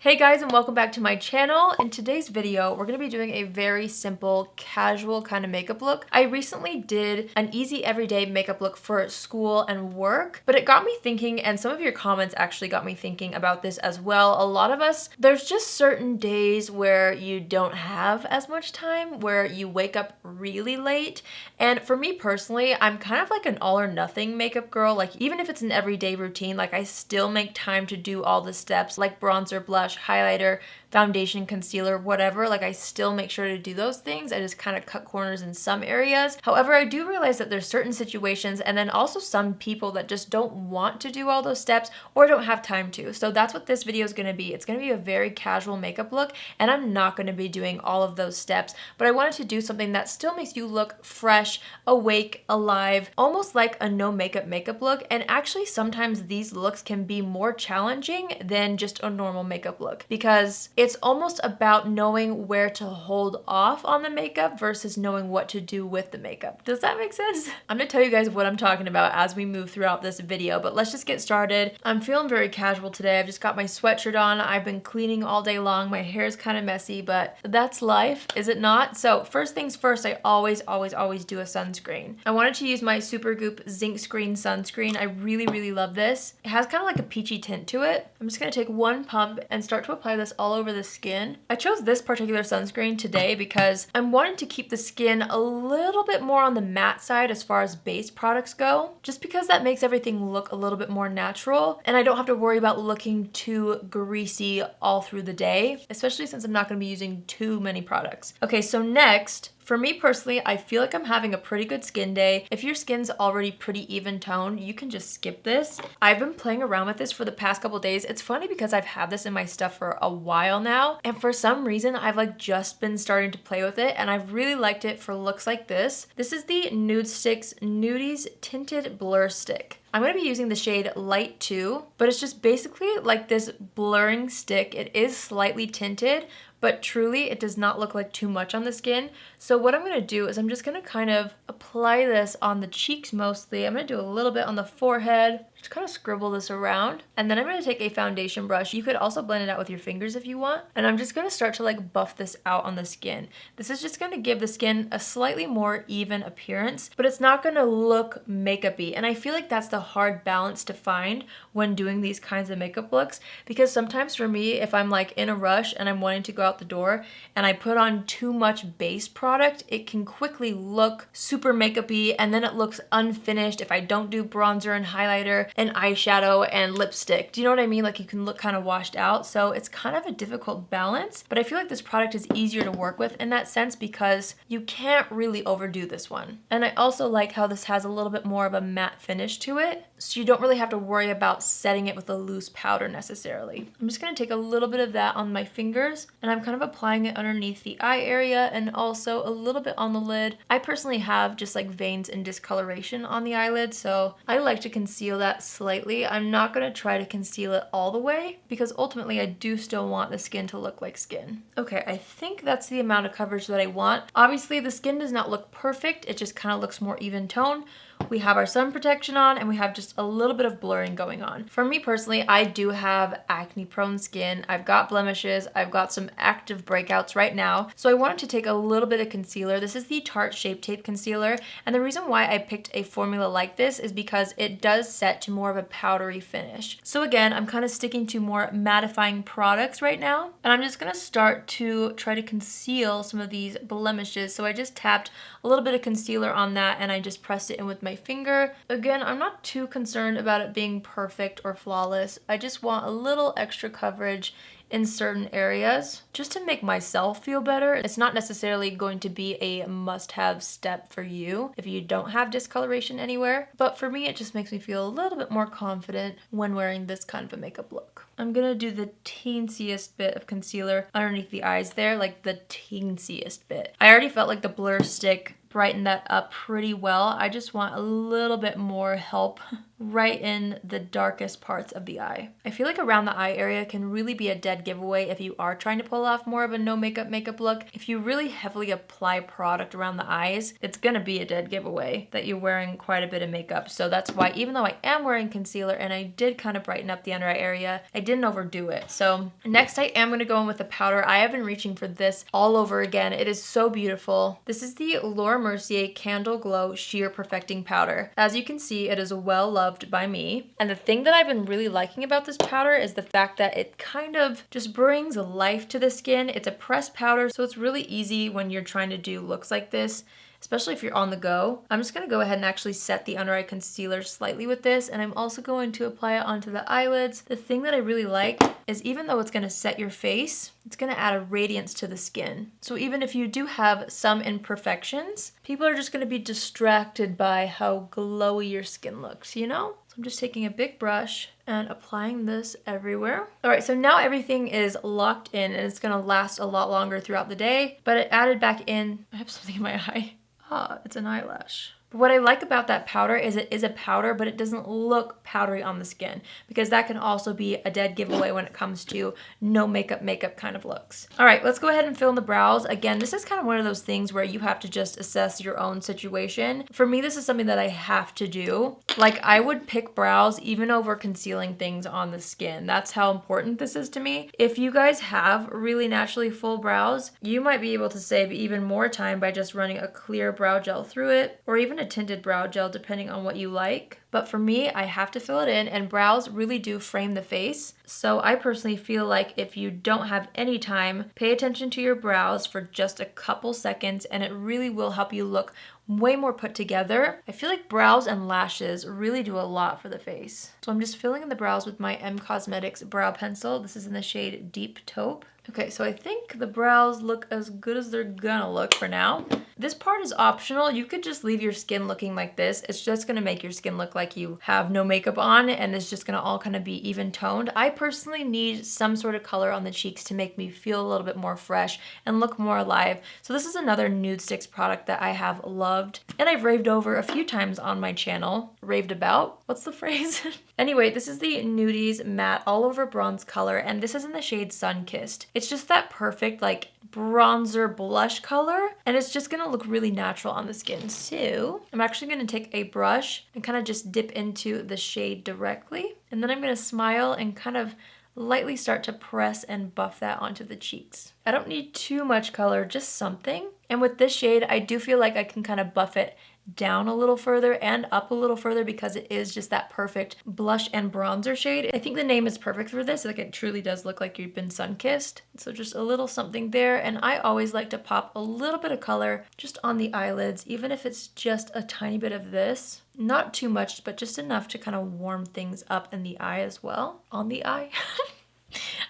Hey guys, and welcome back to my channel. In today's video, we're going to be doing a very simple, casual kind of makeup look. I recently did an easy everyday makeup look for school and work, but it got me thinking, and some of your comments actually got me thinking about this as well. A lot of us, there's just certain days where you don't have as much time, where you wake up really late. And for me personally, I'm kind of like an all or nothing makeup girl. Like even if it's an everyday routine, like I still make time to do all the steps like bronzer, blush, highlighter, foundation, concealer, whatever. Like I still make sure to do those things. I just kind of cut corners in some areas. However, I do realize that there's certain situations and then also some people that just don't want to do all those steps or don't have time to. So that's what this video is going to be. It's going to be a very casual makeup look, and I'm not going to be doing all of those steps, but I wanted to do something that still makes you look fresh, awake, alive, almost like a no makeup look. And actually sometimes these looks can be more challenging than just a normal makeup look, because it's almost about knowing where to hold off on the makeup versus knowing what to do with the makeup. Does that make sense? I'm gonna tell you guys what I'm talking about as we move throughout this video, but let's just get started. I'm feeling very casual today. I've just got my sweatshirt on. I've been cleaning all day long. My hair is kind of messy, but that's life, is it not? So first things first, I always do a sunscreen. I wanted to use my Supergoop Zinc Screen sunscreen. I really love this. It has kind of like a peachy tint to it. I'm just gonna take one pump and start to apply this all over the skin. I chose this particular sunscreen today because I'm wanting to keep the skin a little bit more on the matte side as far as base products go, just because that makes everything look a little bit more natural and I don't have to worry about looking too greasy all through the day, especially since I'm not going to be using too many products. Okay, so next, for me personally, I feel like I'm having a pretty good skin day. If your skin's already pretty even toned, you can just skip this. I've been playing around with this for the past couple days. It's funny because I've had this in my stuff for a while now, and for some reason I've like just been starting to play with it, and I've really liked it for looks like this. This is the Nudestix Nudies Tinted Blur Stick. I'm going to be using the shade Light 2, but it's just basically like this blurring stick. It is slightly tinted, but truly it does not look like too much on the skin. So what I'm going to do is I'm just going to kind of apply this on the cheeks mostly. I'm going to do a little bit on the forehead, just kind of scribble this around. And then I'm going to take a foundation brush. You could also blend it out with your fingers if you want. And I'm just going to start to like buff this out on the skin. This is just going to give the skin a slightly more even appearance, but it's not going to look makeup-y. And I feel like that's the hard balance to find when doing these kinds of makeup looks, because sometimes for me, if I'm like in a rush and I'm wanting to go out the door and I put on too much base product, it can quickly look super makeup-y and then it looks unfinished if I don't do bronzer and highlighter and eyeshadow and lipstick. Do you know what I mean? Like you can look kind of washed out. So it's kind of a difficult balance, but I feel like this product is easier to work with in that sense because you can't really overdo this one. And I also like how this has a little bit more of a matte finish to it, so you don't really have to worry about setting it with a loose powder necessarily. I'm just going to take a little bit of that on my fingers, and I'm kind of applying it underneath the eye area and also a little bit on the lid. I personally have just like veins and discoloration on the eyelid, so I like to conceal that slightly. I'm not going to try to conceal it all the way because ultimately I do still want the skin to look like skin. Okay, I think that's the amount of coverage that I want. Obviously the skin does not look perfect, it just kind of looks more even tone. We have our sun protection on and we have just a little bit of blurring going on. For me personally, I do have acne prone skin. I've got blemishes. I've got some active breakouts right now. So I wanted to take a little bit of concealer. This is the Tarte Shape Tape Concealer. And the reason why I picked a formula like this is because it does set to more of a powdery finish. So again, I'm kind of sticking to more mattifying products right now. And I'm just going to start to try to conceal some of these blemishes. So I just tapped a little bit of concealer on that and I just pressed it in with my finger. Again, I'm not too concerned about it being perfect or flawless. I just want a little extra coverage in certain areas just to make myself feel better. It's not necessarily going to be a must-have step for you if you don't have discoloration anywhere, but for me it just makes me feel a little bit more confident when wearing this kind of a makeup look. I'm gonna do the teensiest bit of concealer underneath the eyes there, like the teensiest bit. I already felt like the blur stick brightened that up pretty well. I just want a little bit more help right in the darkest parts of the eye. I feel like around the eye area can really be a dead giveaway if you are trying to pull off more of a no makeup look. If you really heavily apply product around the eyes, it's gonna be a dead giveaway that you're wearing quite a bit of makeup. So that's why, even though I am wearing concealer and I did kind of brighten up the under eye area, I didn't overdo it. So next I am gonna go in with the powder. I have been reaching for this all over again. It is so beautiful. This is the Laura Mercier Candle Glow Sheer Perfecting Powder. As you can see, it is well loved by me. And the thing that I've been really liking about this powder is the fact that it kind of just brings life to the skin. It's a pressed powder, so it's really easy when you're trying to do looks like this, especially if you're on the go. I'm just gonna go ahead and actually set the under eye concealer slightly with this, and I'm also going to apply it onto the eyelids. The thing that I really like is even though it's gonna set your face, it's gonna add a radiance to the skin. So even if you do have some imperfections, people are just gonna be distracted by how glowy your skin looks, you know? So I'm just taking a big brush and applying this everywhere. All right, so now everything is locked in and it's gonna last a lot longer throughout the day, but it added back in, I have something in my eye. Ah, it's an eyelash. But what I like about that powder is it is a powder, but it doesn't look powdery on the skin, because that can also be a dead giveaway when it comes to no makeup kind of looks. All right, let's go ahead and fill in the brows. Again, this is kind of one of those things where you have to just assess your own situation. For me, this is something that I have to do. Like, I would pick brows even over concealing things on the skin. That's how important this is to me. If you guys have really naturally full brows, you might be able to save even more time by just running a clear brow gel through it, or even a tinted brow gel depending on what you like. But for me, I have to fill it in, and brows really do frame the face. So I personally feel like if you don't have any time, pay attention to your brows for just a couple seconds and it really will help you look way more put together. I feel like brows and lashes really do a lot for the face. So I'm just filling in the brows with my M Cosmetics brow pencil. This is in the shade Deep Taupe. Okay, so I think the brows look as good as they're gonna look for now. This part is optional. You could just leave your skin looking like this. It's just gonna make your skin look like you have no makeup on, and it's just gonna all kind of be even toned. I personally need some sort of color on the cheeks to make me feel a little bit more fresh and look more alive. So this is another Nudestix product that I have loved and I've raved over a few times on my channel. Raved about? What's the phrase? Anyway, this is the Nudies Matte All Over Bronze color, and this is in the shade Sunkissed. It's just that perfect like bronzer blush color, and it's just gonna look really natural on the skin. So I'm actually gonna take a brush and kind of just dip into the shade directly, and then I'm gonna smile and kind of lightly start to press and buff that onto the cheeks. I don't need too much color, just something. And with this shade, I do feel like I can kind of buff it down a little further and up a little further because it is just that perfect blush and bronzer shade. I think the name is perfect for this. Like, it truly does look like you've been sun-kissed. So just a little something there. And I always like to pop a little bit of color just on the eyelids, even if it's just a tiny bit of this. Not too much, but just enough to kind of warm things up in the eye as well. On the eye.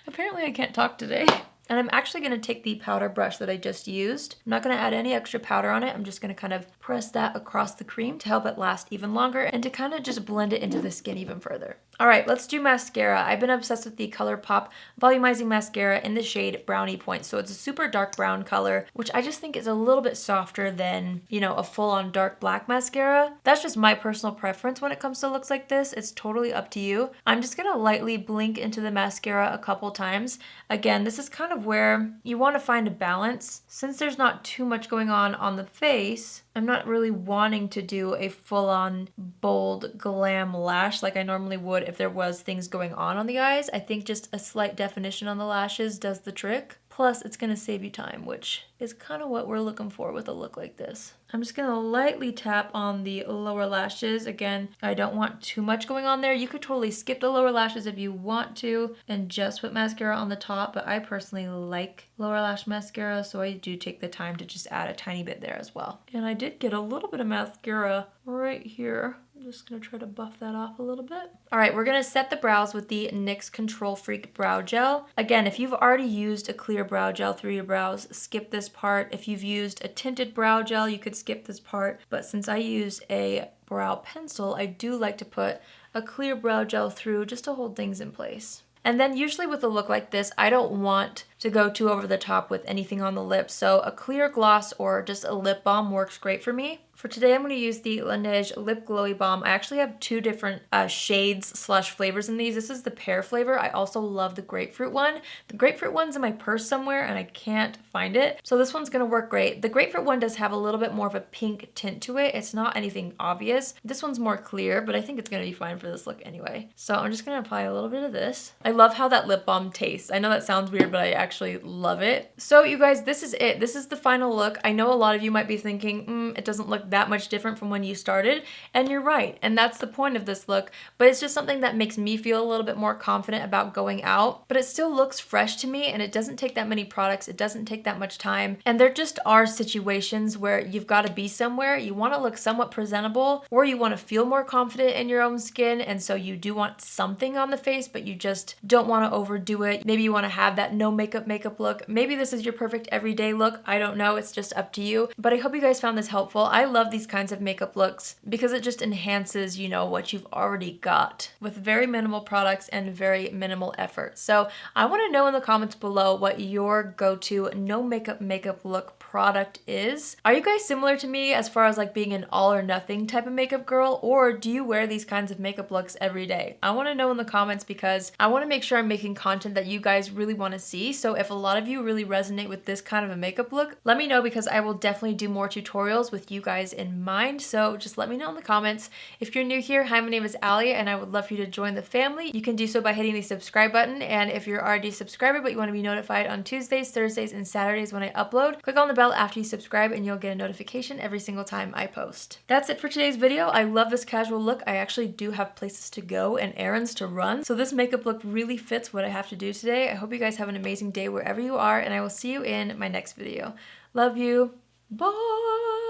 Apparently I can't talk today. And I'm actually going to take the powder brush that I just used. I'm not going to add any extra powder on it. I'm just going to kind of press that across the cream to help it last even longer and to kind of just blend it into the skin even further. All right, let's do mascara. I've been obsessed with the ColourPop Volumizing Mascara in the shade Brownie Point. So it's a super dark brown color, which I just think is a little bit softer than, you know, a full-on dark black mascara. That's just my personal preference when it comes to looks like this. It's totally up to you. I'm just going to lightly blink into the mascara a couple times. Again, this is kind of where you want to find a balance. Since there's not too much going on the face, I'm not really wanting to do a full-on bold glam lash like I normally would if there was things going on the eyes. I think just a slight definition on the lashes does the trick. Plus, it's going to save you time, which is kind of what we're looking for with a look like this. I'm just going to lightly tap on the lower lashes. Again, I don't want too much going on there. You could totally skip the lower lashes if you want to and just put mascara on the top, but I personally like lower lash mascara, so I do take the time to just add a tiny bit there as well. And I did get a little bit of mascara right here. I'm just gonna try to buff that off a little bit. All right, we're gonna set the brows with the NYX Control Freak Brow Gel. Again, if you've already used a clear brow gel through your brows, skip this part. If you've used a tinted brow gel, you could skip this part. But since I use a brow pencil, I do like to put a clear brow gel through just to hold things in place. And then usually with a look like this, I don't want to go too over the top with anything on the lips. So a clear gloss or just a lip balm works great for me. For today, I'm going to use the Laneige Lip Glowy Balm. I actually have two different shades slash flavors in these. This is the pear flavor. I also love the grapefruit one. The grapefruit one's in my purse somewhere and I can't find it. So this one's going to work great. The grapefruit one does have a little bit more of a pink tint to it. It's not anything obvious. This one's more clear, but I think it's going to be fine for this look anyway. So I'm just going to apply a little bit of this. I love how that lip balm tastes. I know that sounds weird, but I actually love it. So you guys, this is it. This is the final look. I know a lot of you might be thinking, it doesn't look that much different from when you started, and you're right, and that's the point of this look, but it's just something that makes me feel a little bit more confident about going out, but it still looks fresh to me, and it doesn't take that many products, it doesn't take that much time, and there just are situations where you've got to be somewhere, you want to look somewhat presentable, or you want to feel more confident in your own skin, and so you do want something on the face, but you just don't want to overdo it. Maybe you want to have that no makeup look. Maybe this is your perfect everyday look. I don't know, it's just up to you, but I hope you guys found this helpful. I love these kinds of makeup looks because it just enhances, you know, what you've already got with very minimal products and very minimal effort. So I want to know in the comments below what your go-to no makeup look product is. Are you guys similar to me as far as like being an all or nothing type of makeup girl, or do you wear these kinds of makeup looks every day? I want to know in the comments because I want to make sure I'm making content that you guys really want to see. So if a lot of you really resonate with this kind of a makeup look, let me know because I will definitely do more tutorials with you guys in mind. So just let me know in the comments. If you're new here, hi, my name is Allie and I would love for you to join the family. You can do so by hitting the subscribe button, and if you're already a subscriber but you want to be notified on Tuesdays, Thursdays, and Saturdays when I upload, click on the bell after you subscribe and you'll get a notification every single time I post. That's it for today's video. I love this casual look. I actually do have places to go and errands to run, so this makeup look really fits what I have to do today. I hope you guys have an amazing day wherever you are, and I will see you in my next video. Love you. Bye!